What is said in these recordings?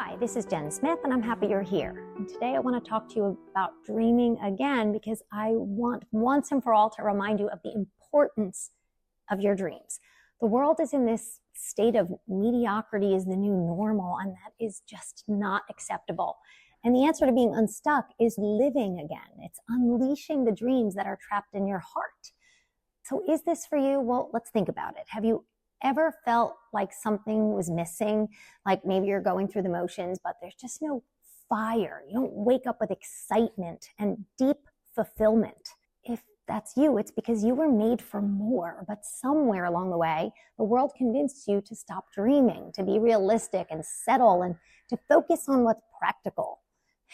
Hi, this is Jen Smith, and I'm happy you're here. And today I want to talk to you about dreaming again because I want once and for all to remind you of the importance of your dreams. The world is in this state of mediocrity is the new normal, and that is just not acceptable. And the answer to being unstuck is living again. It's unleashing the dreams that are trapped in your heart. So is this for you? Well, let's think about it. Have you ever felt like something was missing? Like maybe you're going through the motions, but there's just no fire. You don't wake up with excitement and deep fulfillment. If that's you, it's because you were made for more, but somewhere along the way, the world convinced you to stop dreaming, to be realistic and settle, and to focus on what's practical.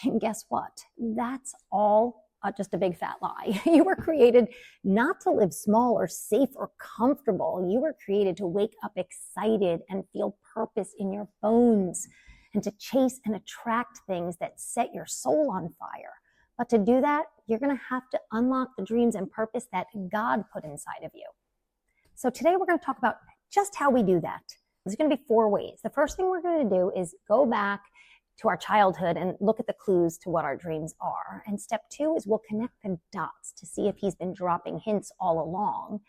And guess what? That's all just a big fat lie. You were created not to live small or safe or comfortable. You were created to wake up excited and feel purpose in your bones and to chase and attract things that set your soul on fire. But to do that, you're going to have to unlock the dreams and purpose that God put inside of you. So today we're going to talk about just how we do that. There's going to be 4 ways. The first thing we're going to do is go back to our childhood and look at the clues to what our dreams are. And step 2 is we'll connect the dots to see if he's been dropping hints all along.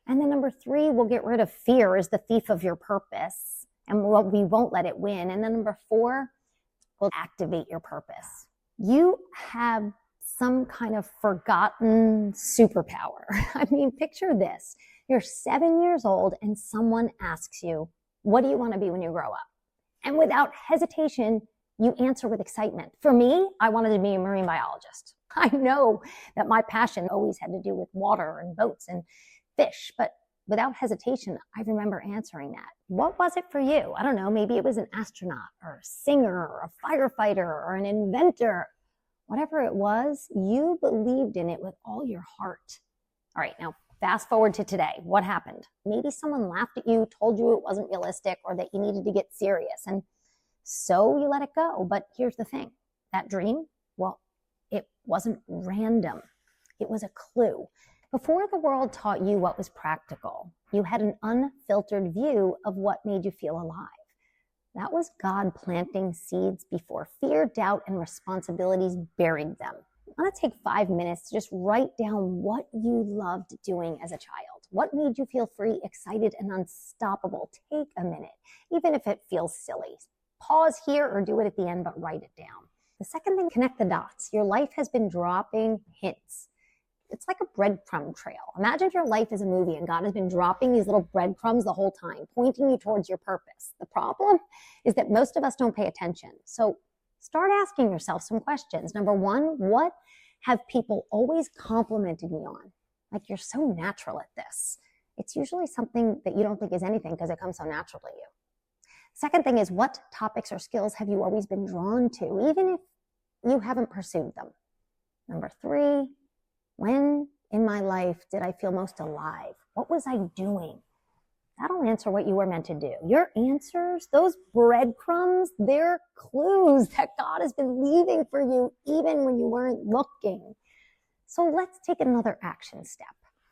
And then number 3, we'll get rid of fear as the thief of your purpose, and we won't let it win. And then number 4, we'll activate your purpose. You have some kind of forgotten superpower. I mean, picture this. You're 7 years old and someone asks you, what do you want to be when you grow up? And without hesitation, you answer with excitement. For me, I wanted to be a marine biologist. I know that my passion always had to do with water and boats and fish, but without hesitation, I remember answering that. What was it for you? I don't know, maybe it was an astronaut or a singer or a firefighter or an inventor. Whatever it was, you believed in it with all your heart. All right, now fast forward to today. What happened? Maybe someone laughed at you, told you it wasn't realistic or that you needed to get serious, and so you let it go. But here's the thing. That dream, well, it wasn't random. It was a clue. Before the world taught you what was practical, you had an unfiltered view of what made you feel alive. That was God planting seeds before fear, doubt, and responsibilities buried them. I'm going to take 5 minutes to just write down what you loved doing as a child. What made you feel free, excited, and unstoppable? Take a minute, even if it feels silly. Pause here or do it at the end, but write it down. The second thing, connect the dots. Your life has been dropping hints. It's like a breadcrumb trail. Imagine if your life is a movie and God has been dropping these little breadcrumbs the whole time, pointing you towards your purpose. The problem is that most of us don't pay attention. So start asking yourself some questions. Number 1, what have people always complimented me on? Like, you're so natural at this. It's usually something that you don't think is anything because it comes so natural to you. Second thing is, what topics or skills have you always been drawn to, even if you haven't pursued them? Number 3, when in my life did I feel most alive? What was I doing? That'll answer what you were meant to do. Your answers, those breadcrumbs, they're clues that God has been leaving for you even when you weren't looking. So let's take another action step.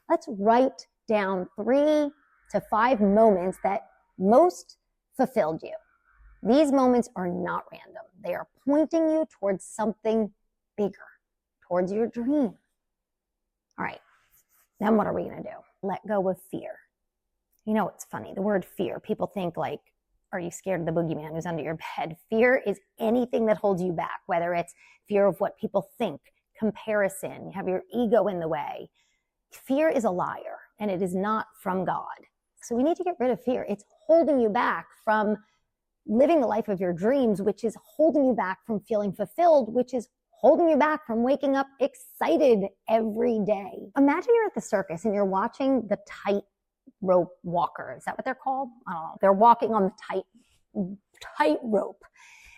Let's write down 3 to 5 moments that most fulfilled you. These moments are not random. They are pointing you towards something bigger, towards your dream. All right, then what are we going to do? Let go of fear. You know, it's funny. The word fear, people think like, are you scared of the boogeyman who's under your bed? Fear is anything that holds you back, whether it's fear of what people think, comparison, you have your ego in the way. Fear is a liar, and it is not from God. So we need to get rid of fear. It's holding you back from living the life of your dreams, which is holding you back from feeling fulfilled, which is holding you back from waking up excited every day. Imagine you're at the circus and you're watching the tightrope walker. Is that what they're called? I don't know. They're walking on the tight rope.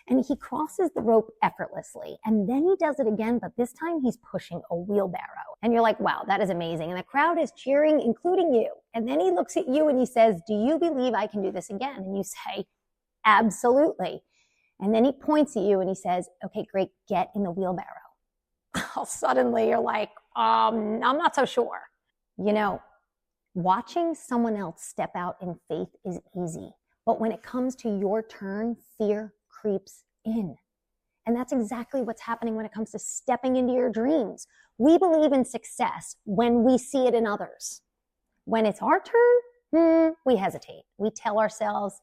And he crosses the rope effortlessly. And then he does it again, but this time he's pushing a wheelbarrow. And you're like, wow, that is amazing. And the crowd is cheering, including you. And then he looks at you and he says, do you believe I can do this again? And you say, absolutely. And then he points at you and he says, okay, great, get in the wheelbarrow. Suddenly you're like, I'm not so sure. You know, watching someone else step out in faith is easy. But when it comes to your turn, fear creeps in. And that's exactly what's happening when it comes to stepping into your dreams. We believe in success when we see it in others. When it's our turn, we hesitate. We tell ourselves,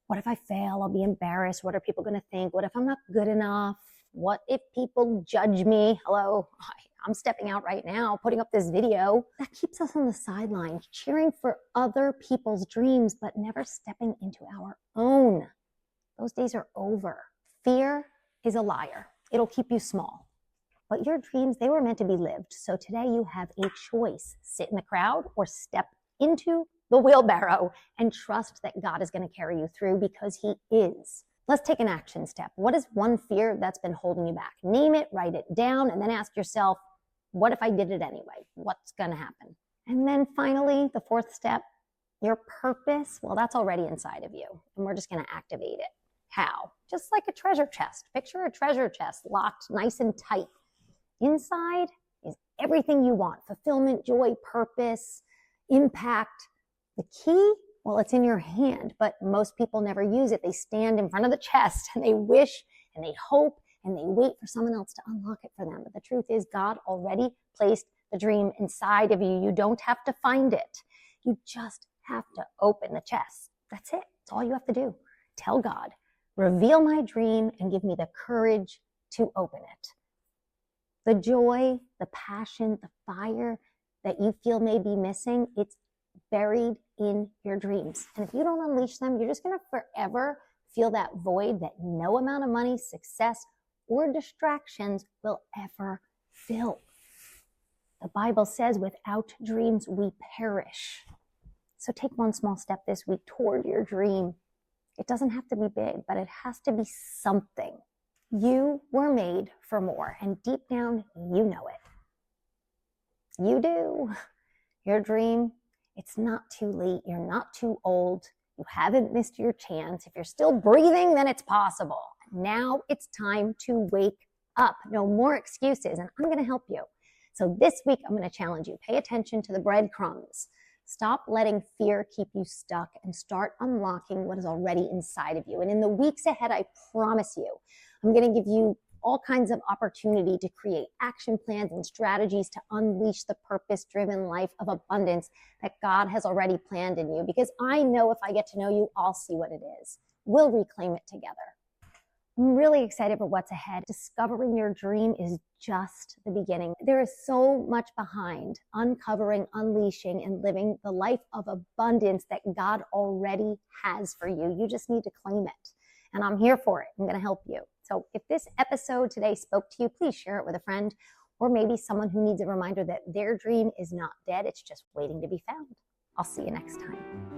what if I fail? I'll be embarrassed. What are people going to think? What if I'm not good enough? What if people judge me? Hello, I'm stepping out right now, putting up this video. That keeps us on the sidelines, cheering for other people's dreams, but never stepping into our own. Those days are over. Fear is a liar. It'll keep you small. But your dreams, they were meant to be lived. So today you have a choice. Sit in the crowd or step into the wheelbarrow and trust that God is going to carry you through, because He is. Let's take an action step. What is one fear that's been holding you back? Name it, write it down, and then ask yourself, what if I did it anyway? What's going to happen? And then finally, the fourth step, your purpose, well, that's already inside of you, and we're just going to activate it. How? Just like a treasure chest. Picture a treasure chest locked nice and tight. Inside is everything you want: fulfillment, joy, purpose, impact. The key, well, it's in your hand, but most people never use it. They stand in front of the chest and they wish and they hope and they wait for someone else to unlock it for them. But the truth is, God already placed the dream inside of you. You don't have to find it. You just have to open the chest. That's it. That's all you have to do. Tell God, reveal my dream and give me the courage to open it. The joy, the passion, the fire that you feel may be missing, it's buried in your dreams. And if you don't unleash them, you're just going to forever feel that void that no amount of money, success, or distractions will ever fill. The Bible says, without dreams, we perish. So take one small step this week toward your dream. It doesn't have to be big, but it has to be something. You were made for more, and deep down, you know it. You do. Your dream, it's not too late. You're not too old. You haven't missed your chance. If you're still breathing, then it's possible. Now it's time to wake up. No more excuses, and I'm going to help you. So this week, I'm going to challenge you. Pay attention to the breadcrumbs. Stop letting fear keep you stuck and start unlocking what is already inside of you. And in the weeks ahead, I promise you, I'm going to give you all kinds of opportunity to create action plans and strategies to unleash the purpose-driven life of abundance that God has already planned in you. Because I know if I get to know you, I'll see what it is. We'll reclaim it together. I'm really excited for what's ahead. Discovering your dream is just the beginning. There is so much behind uncovering, unleashing, and living the life of abundance that God already has for you. You just need to claim it. And I'm here for it. I'm going to help you. So if this episode today spoke to you, please share it with a friend, or maybe someone who needs a reminder that their dream is not dead. It's just waiting to be found. I'll see you next time.